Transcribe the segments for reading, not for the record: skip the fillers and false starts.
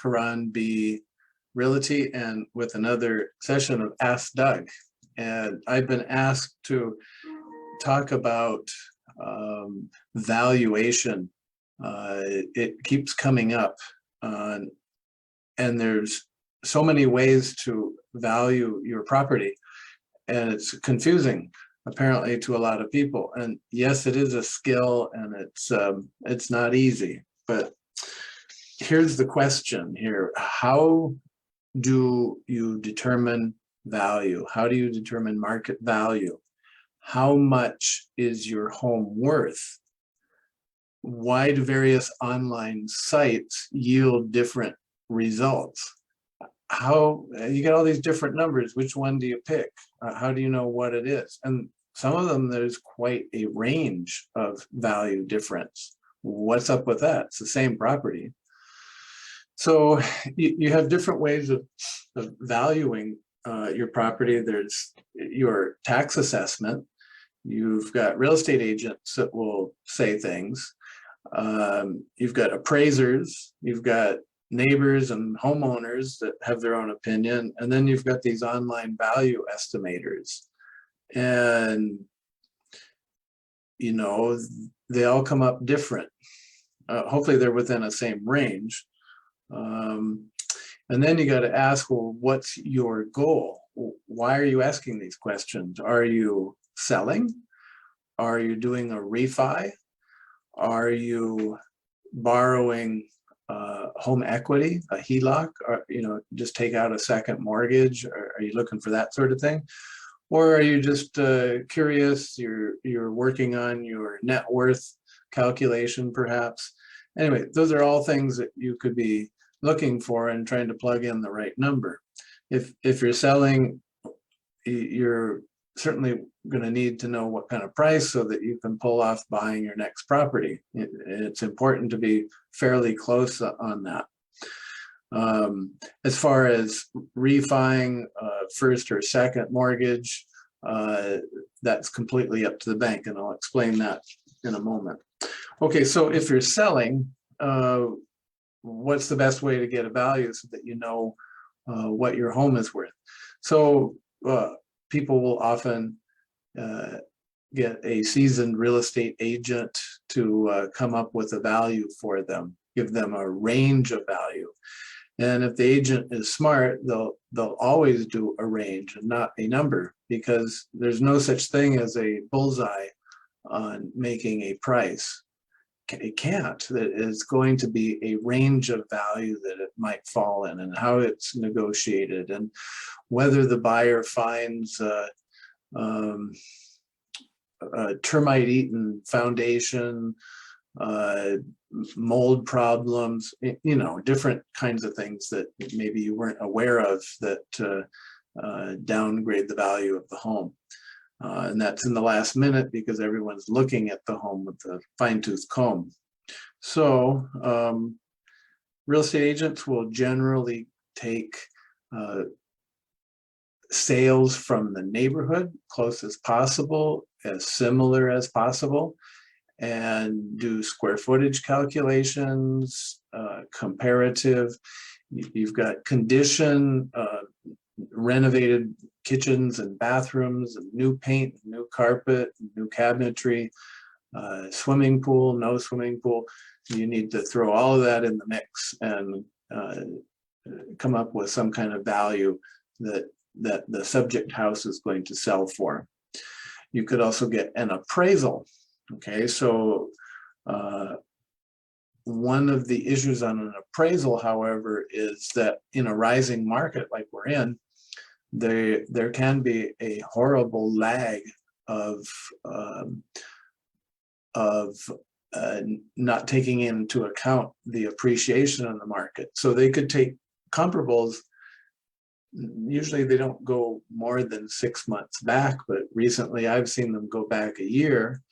Karan B. Realty and with another session of Ask Doug. And I've been asked to talk about valuation. It keeps coming up, and there's so many ways to value your property, and it's confusing apparently to a lot of people. And yes, it is a skill, and it's not easy. But here's the question here: how do you determine value? How do you determine market value? How much is your home worth? Why do various online sites yield different results? How you get all these different numbers? Which one do you pick? How do you know what it is? And some of them, there's quite a range of value difference. What's up with that? It's the same property. So you have different ways of valuing your property. There's your tax assessment. You've got real estate agents that will say things. You've got appraisers. You've got neighbors and homeowners that have their own opinion. And then you've got these online value estimators. And, you know, they all come up different. Hopefully they're within a same range. And then you got to ask, well, what's your goal? Why are you asking these questions? Are you selling? Are you doing a refi? Are you borrowing home equity, a HELOC, or just take out a second mortgage? Or are you looking for that sort of thing? Or are you just curious? You're working on your net worth calculation, perhaps. Anyway, those are all things that you could be looking for and trying to plug in the right number. If you're selling, you're certainly going to need to know what kind of price so that you can pull off buying your next property. It's important to be fairly close on that. As far as refining first or second mortgage, that's completely up to the bank, and I'll explain that in a moment. Okay, so if you're selling, what's the best way to get a value so that you know what your home is worth? So people will often get a seasoned real estate agent to come up with a value for them, give them a range of value. And if the agent is smart, they'll always do a range and not a number, because there's no such thing as a bullseye on making a price. It can't. It's going to be a range of value that it might fall in, and how it's negotiated, and whether the buyer finds a termite-eaten foundation, mold problems, different kinds of things that maybe you weren't aware of that downgrade the value of the home. And that's in the last minute because everyone's looking at the home with a fine-tooth comb. So real estate agents will generally take sales from the neighborhood close as possible, as similar as possible, and do square footage calculations, comparative. You've got condition, renovated kitchens and bathrooms, and new paint, new carpet, new cabinetry, swimming pool, no swimming pool. You need to throw all of that in the mix and come up with some kind of value that the subject house is going to sell for. You could also get an appraisal. Okay, so one of the issues on an appraisal, however, is that in a rising market like we're in, there can be a horrible lag of not taking into account the appreciation in the market. So they could take comparables. Usually they don't go more than 6 months back, but recently I've seen them go back a year,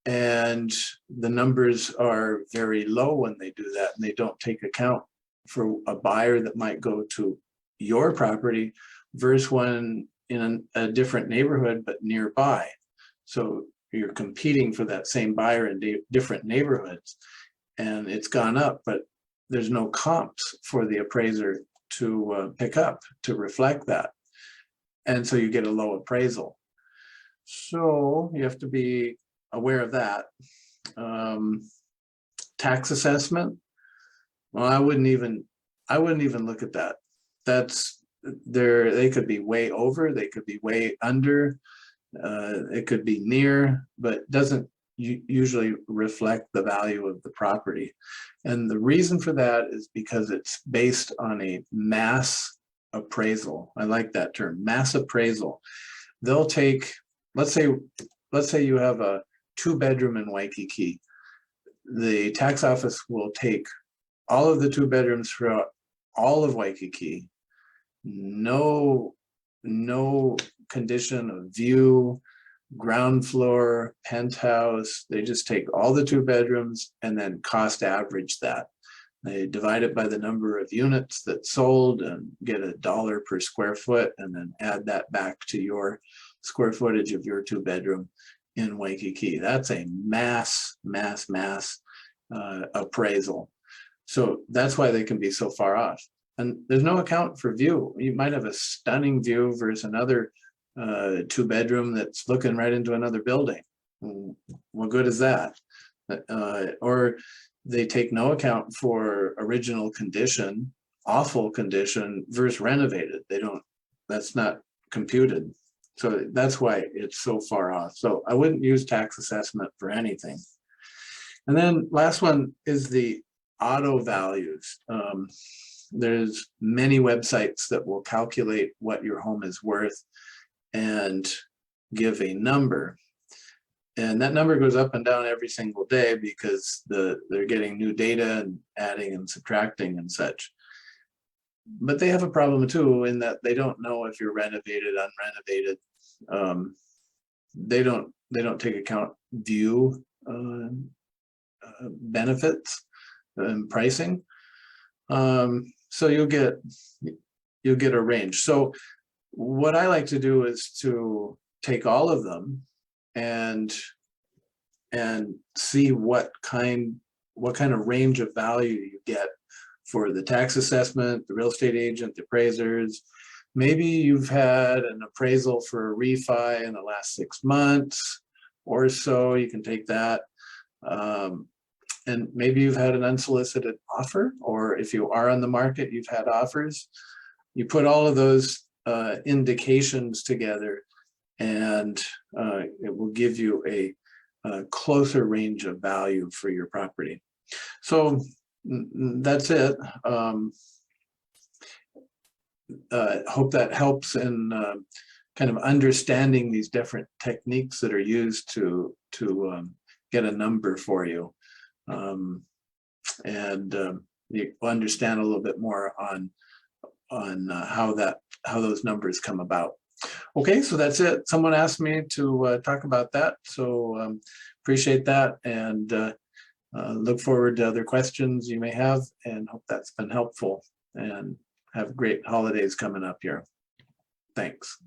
and the numbers are very low when they do that, and they don't take account for a buyer that might go to your property versus one in a different neighborhood but nearby. So you're competing for that same buyer in different neighborhoods, and it's gone up, but there's no comps for the appraiser to pick up to reflect that. And so you get a low appraisal. So you have to be aware of that. Tax assessment. Well, I wouldn't even look at that. That's they could be way over, they could be way under, it could be near, but doesn't usually reflect the value of the property. And the reason for that is because it's based on a mass appraisal. I like that term, mass appraisal. They'll take, let's say you have a 2-bedroom in Waikiki. The tax office will take all of the 2 bedrooms throughout all of Waikiki, no condition of view, ground floor, penthouse. They just take all the 2 bedrooms and then cost average that. They divide it by the number of units that sold and get $1 per square foot, and then add that back to your square footage of your 2-bedroom in Waikiki. That's a mass appraisal. So that's why they can be so far off. And there's no account for view. You might have a stunning view versus another 2-bedroom that's looking right into another building. What good is that? Or they take no account for original condition, awful condition versus renovated. They don't, that's not computed. So that's why it's so far off. So I wouldn't use tax assessment for anything. And then last one is the auto values. There's many websites that will calculate what your home is worth and give a number. And that number goes up and down every single day because they're getting new data and adding and subtracting and such. But they have a problem too, in that they don't know if you're renovated, unrenovated. They don't take account view benefits and pricing. So you'll get a range. So what I like to do is to take all of them and see what kind of range of value you get for the tax assessment, the real estate agent, the appraisers. Maybe you've had an appraisal for a refi in the last 6 months or so. You can take that. And maybe you've had an unsolicited offer, or if you are on the market, you've had offers. You put all of those indications together, and it will give you a closer range of value for your property. So that's it. Hope that helps in kind of understanding these different techniques that are used to get a number for you. You understand a little bit more on how those numbers come about. Okay, so that's it. Someone asked me to talk about that, so appreciate that, and look forward to other questions you may have, and hope that's been helpful, and have great holidays coming up here. Thanks.